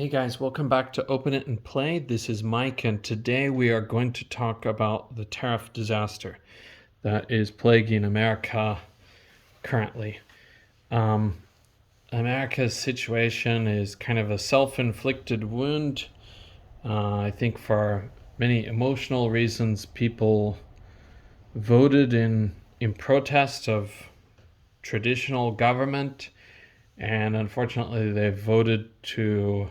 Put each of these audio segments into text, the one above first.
Hey guys, welcome back to Open It and Play. This is Mike, and today we are going to talk about the tariff disaster that is plaguing America currently. America's situation is kind of a self-inflicted wound. I think for many emotional reasons, people voted in protest of traditional government, and unfortunately they voted to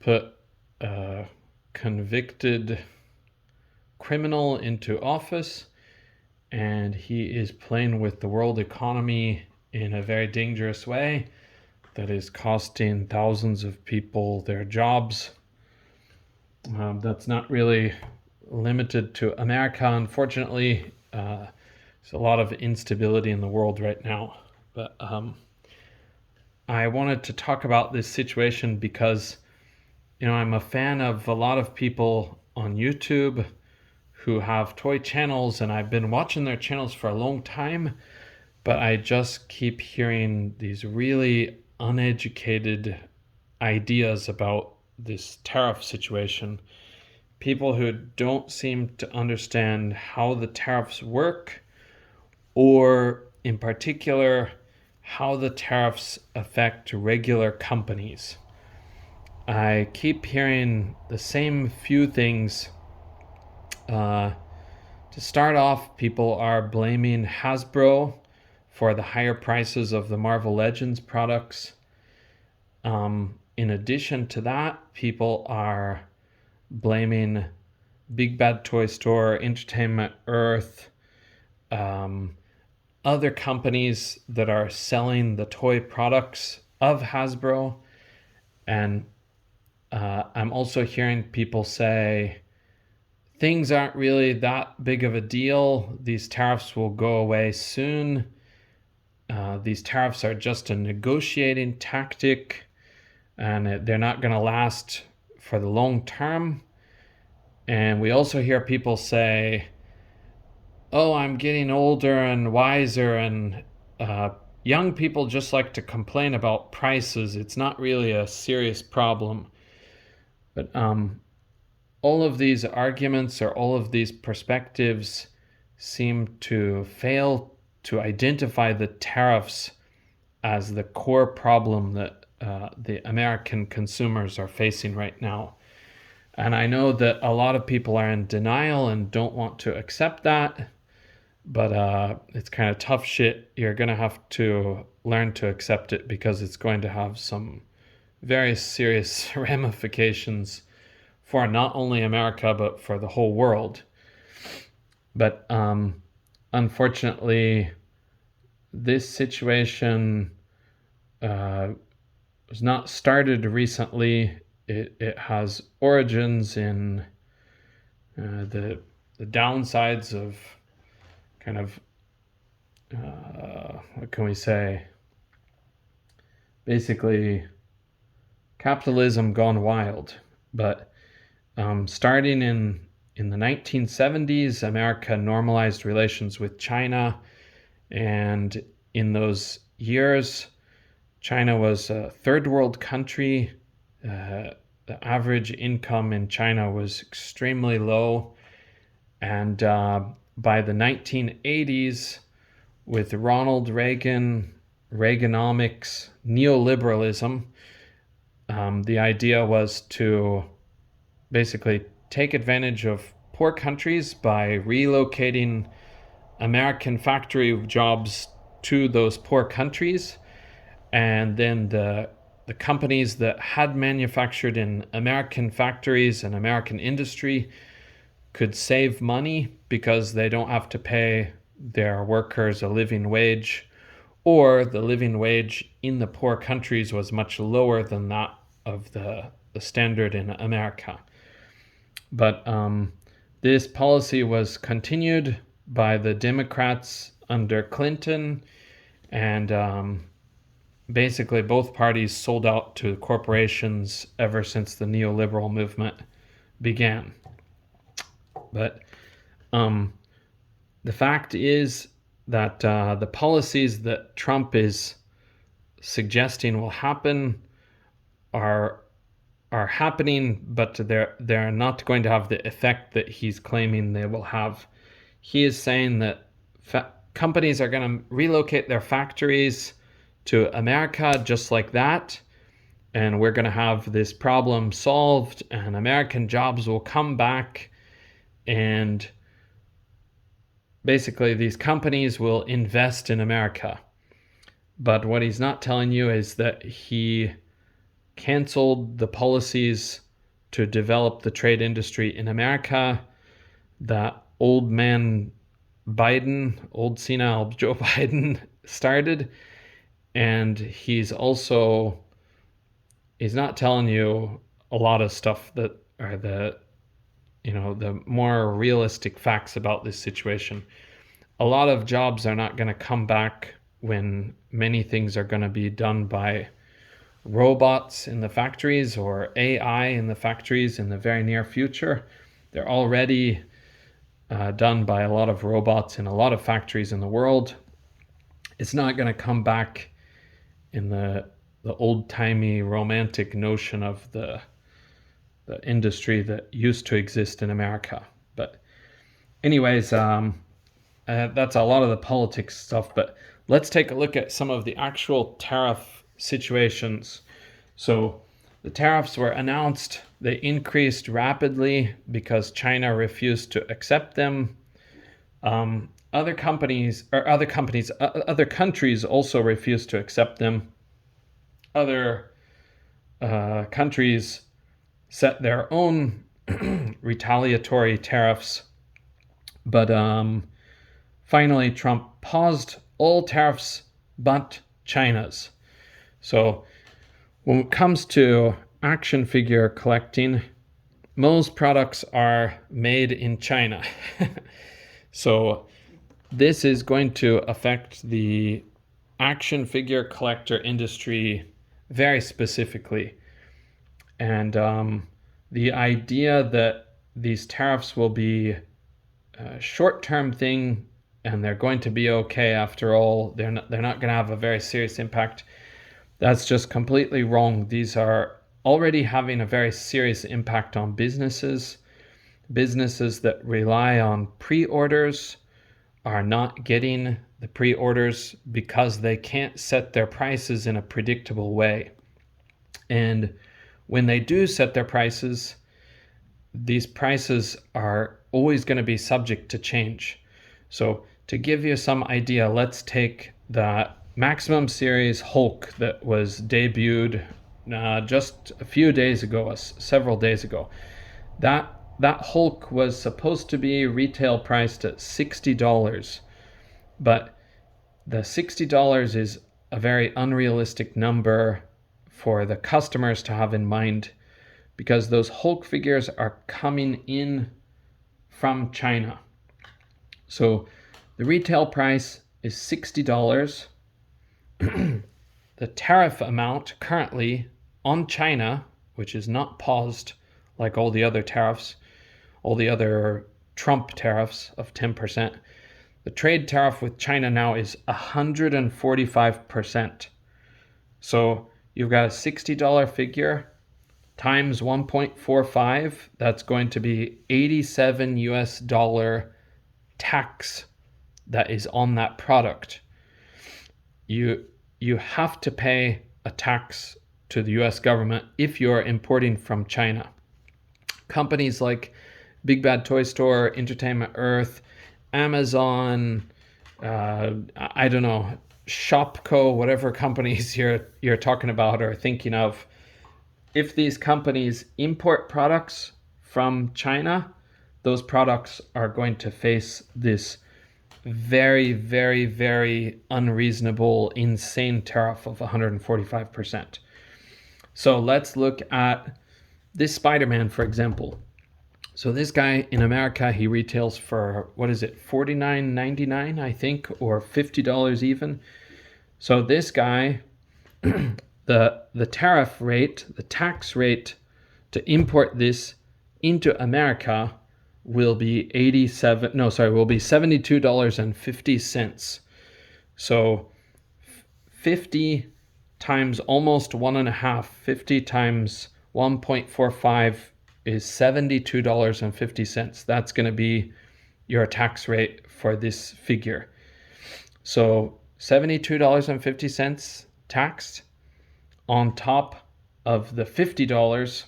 put a convicted criminal into office, and he is playing with the world economy in a very dangerous way that is costing thousands of people their jobs. That's not really limited to America, unfortunately. There's a lot of instability in the world right now. But I wanted to talk about this situation because I'm a fan of a lot of people on YouTube who have toy channels, and I've been watching their channels for a long time, but I just keep hearing these really uneducated ideas about this tariff situation. People who don't seem to understand how the tariffs work, or in particular, how the tariffs affect regular companies. I keep hearing the same few things. To start off, people are blaming Hasbro for the higher prices of the Marvel Legends products. In addition to that, people are blaming Big Bad Toy Store, Entertainment Earth, other companies that are selling the toy products of Hasbro. And I'm also hearing people say things aren't really that big of a deal. These tariffs will go away soon. These tariffs are just a negotiating tactic, and they're not going to last for the long term. And we also hear people say, oh, I'm getting older and wiser, and young people just like to complain about prices. It's not really a serious problem. But all of these arguments or all of these perspectives seem to fail to identify the tariffs as the core problem that the American consumers are facing right now. And I know that a lot of people are in denial and don't want to accept that, but it's kind of tough shit. You're going to have to learn to accept it because it's going to have some very serious ramifications for not only America, but for the whole world. But unfortunately, this situation was not started recently. It has origins in the downsides of kind of, what can we say? Basically, capitalism gone wild. But starting in the 1970s, America normalized relations with China, and in those years, China was a third world country. The average income in China was extremely low, and by the 1980s, with Ronald Reagan, Reaganomics, neoliberalism, the idea was to basically take advantage of poor countries by relocating American factory jobs to those poor countries, and then the companies that had manufactured in American factories and American industry could save money because they don't have to pay their workers a living wage, or the living wage in the poor countries was much lower than that of the standard in America. But this policy was continued by the Democrats under Clinton, and basically both parties sold out to corporations ever since the neoliberal movement began. But the fact is that the policies that Trump is suggesting will happen are are happening, but they're not going to have the effect that he's claiming they will have. He is saying that companies are going to relocate their factories to America just like that, and we're going to have this problem solved, and American jobs will come back, and basically these companies will invest in America. But what he's not telling you is that he canceled the policies to develop the trade industry in America that old man Biden, old senile Joe Biden started. And he's not telling you a lot of stuff that are the more realistic facts about this situation. A lot of jobs are not going to come back when many things are going to be done by robots in the factories or AI in the factories in the very near future. They're already done by a lot of robots in a lot of factories in the world. It's not going to come back in the old-timey romantic notion of the industry that used to exist in America. But anyways, that's a lot of the politics stuff, but let's take a look at some of the actual tariff situations. So the tariffs were announced. They increased rapidly because China refused to accept them. Other countries also refused to accept them. Other countries set their own retaliatory tariffs, but finally Trump paused all tariffs but China's. So when it comes to action figure collecting, most products are made in China. So this is going to affect the action figure collector industry very specifically. And the idea that these tariffs will be a short-term thing and they're going to be okay after all, they're not going to have a very serious impact, that's just completely wrong. These are already having a very serious impact on businesses. Businesses that rely on pre-orders are not getting the pre-orders because they can't set their prices in a predictable way. And when they do set their prices, these prices are always going to be subject to change. So to give you some idea, let's take the Maximum Series Hulk that was debuted just a few days ago, several days ago. That Hulk was supposed to be retail priced at $60, but the $60 is a very unrealistic number for the customers to have in mind, because those Hulk figures are coming in from China. So the retail price is $60. The tariff amount currently on China, which is not paused like all the other tariffs, all the other Trump tariffs of 10%, the trade tariff with China now is 145%. So you've got a $60 figure times 1.45, that's going to be $87 tax that is on that product. You have to pay a tax to the US government if you're importing from China. Companies like Big Bad Toy Store, Entertainment Earth, Amazon, I don't know, Shopco, whatever companies you're talking about or thinking of, if these companies import products from China, those products are going to face this very, very, very unreasonable, insane tariff of 145%. So let's look at this Spider-Man, for example. So this guy in America, he retails for, what is it, $49.99, I think, or $50 even. So this guy, the tariff rate, the tax rate to import this into America will be $72.50. So 50 times almost 1.5, 50 times 1.45 is $72.50. That's going to be your tax rate for this figure. So $72.50 taxed on top of the $50.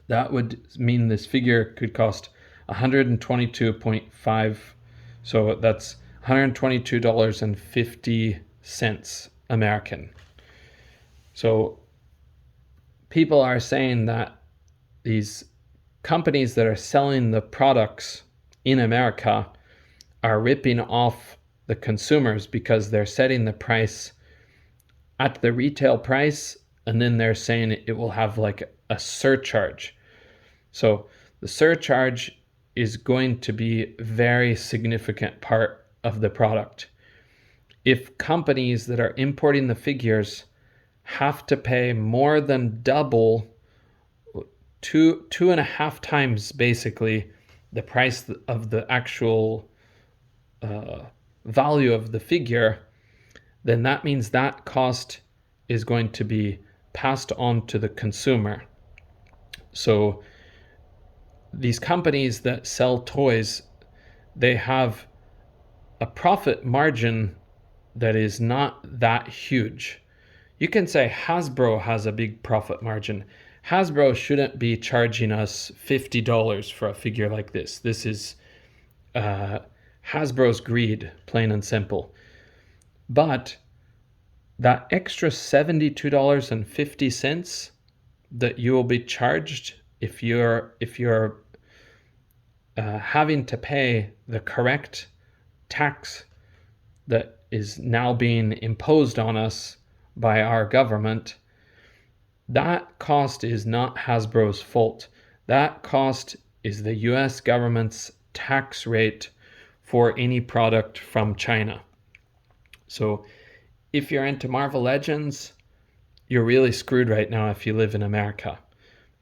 That would mean this figure could cost 122.5. So that's $122.50 American. So people are saying that these companies that are selling the products in America are ripping off the consumers because they're setting the price at the retail price, and then they're saying it will have like a surcharge. So the surcharge is going to be a very significant part of the product. If companies that are importing the figures have to pay more than double, two and a half times basically the price of the actual value of the figure, then that means that cost is going to be passed on to the consumer. So these companies that sell toys, they have a profit margin that is not that huge. You can say Hasbro has a big profit margin. Hasbro shouldn't be charging us $50 for a figure like this. This is Hasbro's greed, plain and simple. But that extra $72.50 that you will be charged if you're having to pay the correct tax that is now being imposed on us by our government, that cost is not Hasbro's fault. That cost is the US government's tax rate for any product from China. So if you're into Marvel Legends, you're really screwed right now if you live in America.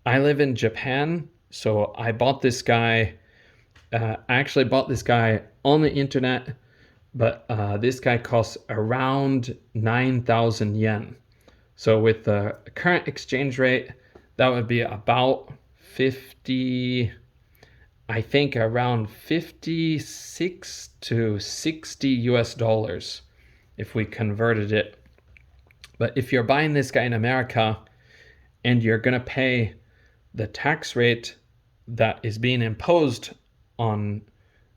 I live in Japan, so I bought this guy. I actually bought this guy on the internet, but this guy costs around 9,000 yen. So with the current exchange rate, that would be about 50, I think around 56 to 60 US dollars if we converted it. But if you're buying this guy in America and you're going to pay the tax rate that is being imposed on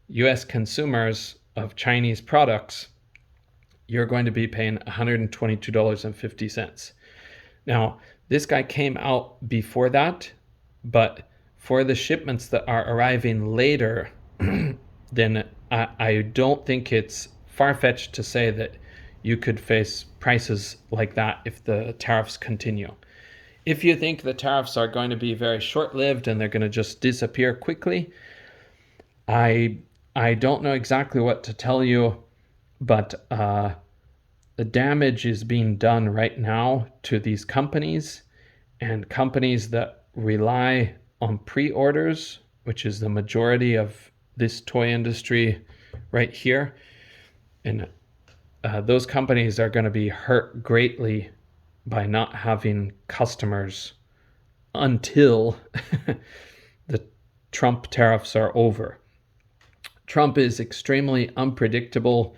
US consumers of Chinese products, you're going to be paying $122.50. Now, this guy came out before that, but for the shipments that are arriving later, then I don't think it's far-fetched to say that you could face prices like that if the tariffs continue. If you think the tariffs are going to be very short-lived and they're going to just disappear quickly, I don't know exactly what to tell you, but the damage is being done right now to these companies, and companies that rely on pre-orders, which is the majority of this toy industry right here. And those companies are going to be hurt greatly by not having customers until the Trump tariffs are over. Trump is extremely unpredictable,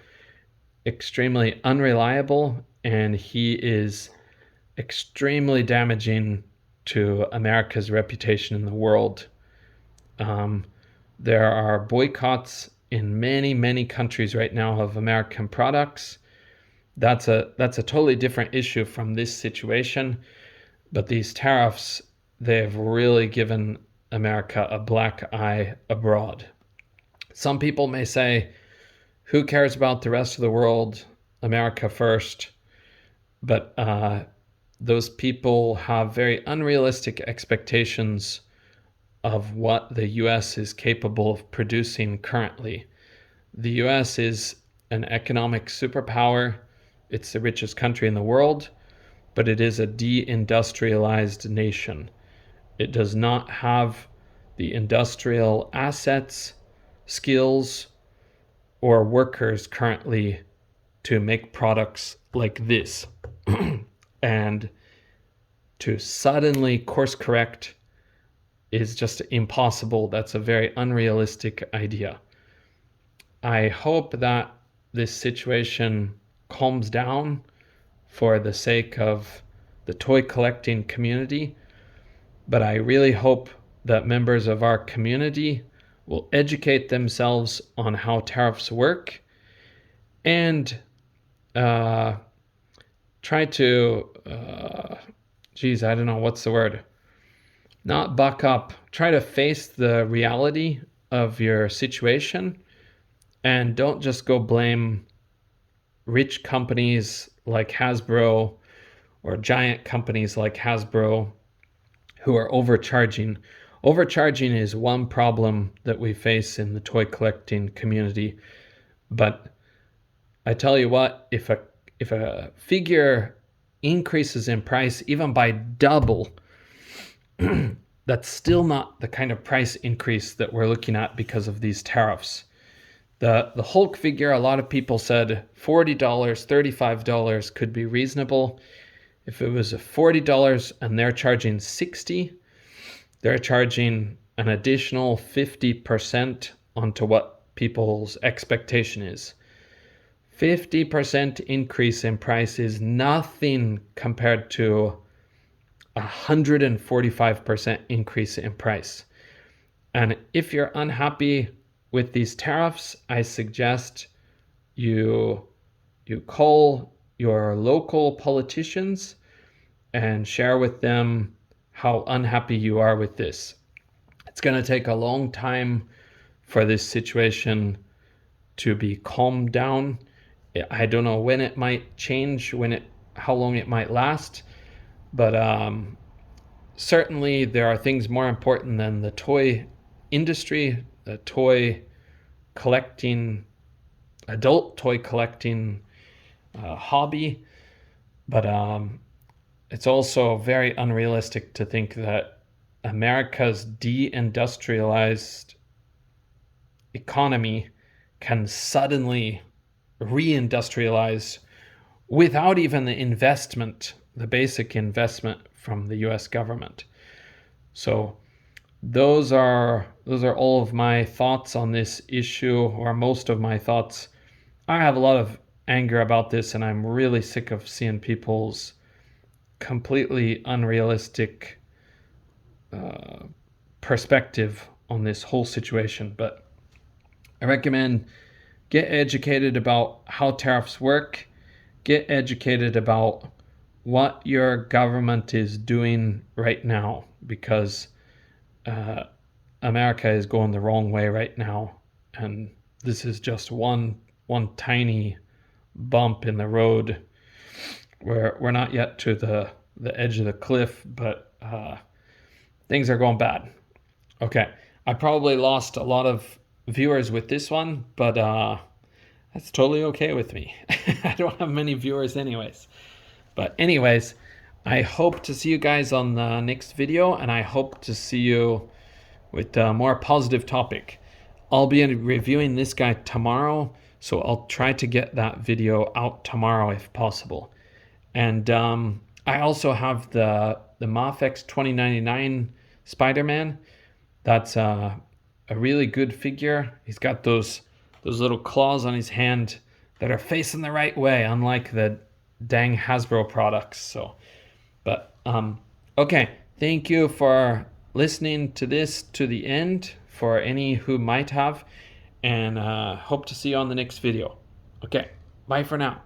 extremely unreliable, and he is extremely damaging to America's reputation in the world. There are boycotts in many, many countries right now of American products. That's a totally different issue from this situation. But these tariffs, they've really given America a black eye abroad. Some people may say, who cares about the rest of the world? America first. But those people have very unrealistic expectations of what the US is capable of producing currently. The US is an economic superpower. It's the richest country in the world, but it is a deindustrialized nation. It does not have the industrial assets, skills, or workers currently to make products like this. And to suddenly course correct is just impossible. That's a very unrealistic idea. I hope that this situation calms down for the sake of the toy collecting community, but I really hope that members of our community will educate themselves on how tariffs work and try to, I don't know, what's the word? Not buck up. Try to face the reality of your situation and don't just go blame rich companies like Hasbro or giant companies like Hasbro who are overcharging. Overcharging is one problem that we face in the toy collecting community. But I tell you what, if a figure increases in price even by double, that's still not the kind of price increase that we're looking at because of these tariffs. The Hulk figure, a lot of people said $40, $35 could be reasonable. If it was $40 and they're charging $60, they're charging an additional 50% onto what people's expectation is. 50% increase in price is nothing compared to 145% increase in price. And if you're unhappy with these tariffs, I suggest you call your local politicians and share with them how unhappy you are with this. It's going to take a long time for this situation to be calmed down. I don't know when it might change, how long it might last, but certainly there are things more important than the toy industry, the adult toy collecting hobby. But it's also very unrealistic to think that America's deindustrialized economy can suddenly reindustrialize without even the basic investment from the US government. So those are all of my thoughts on this issue, or most of my thoughts. I have a lot of anger about this, and I'm really sick of seeing people's completely unrealistic perspective on this whole situation. But I recommend get educated about how tariffs work, get educated about what your government is doing right now, because America is going the wrong way right now, and this is just one tiny bump in the road. We're not yet to the edge of the cliff, but things are going bad. Okay, I probably lost a lot of viewers with this one, but that's totally okay with me. I don't have many viewers anyways. But anyways, I hope to see you guys on the next video, and I hope to see you with a more positive topic. I'll be reviewing this guy tomorrow, so I'll try to get that video out tomorrow if possible. And I also have the Mafex 2099 Spider-Man. That's a really good figure. He's got those little claws on his hand that are facing the right way, unlike the dang Hasbro products. So, but okay, thank you for listening to this to the end, for any who might have, and hope to see you on the next video. Okay, bye for now.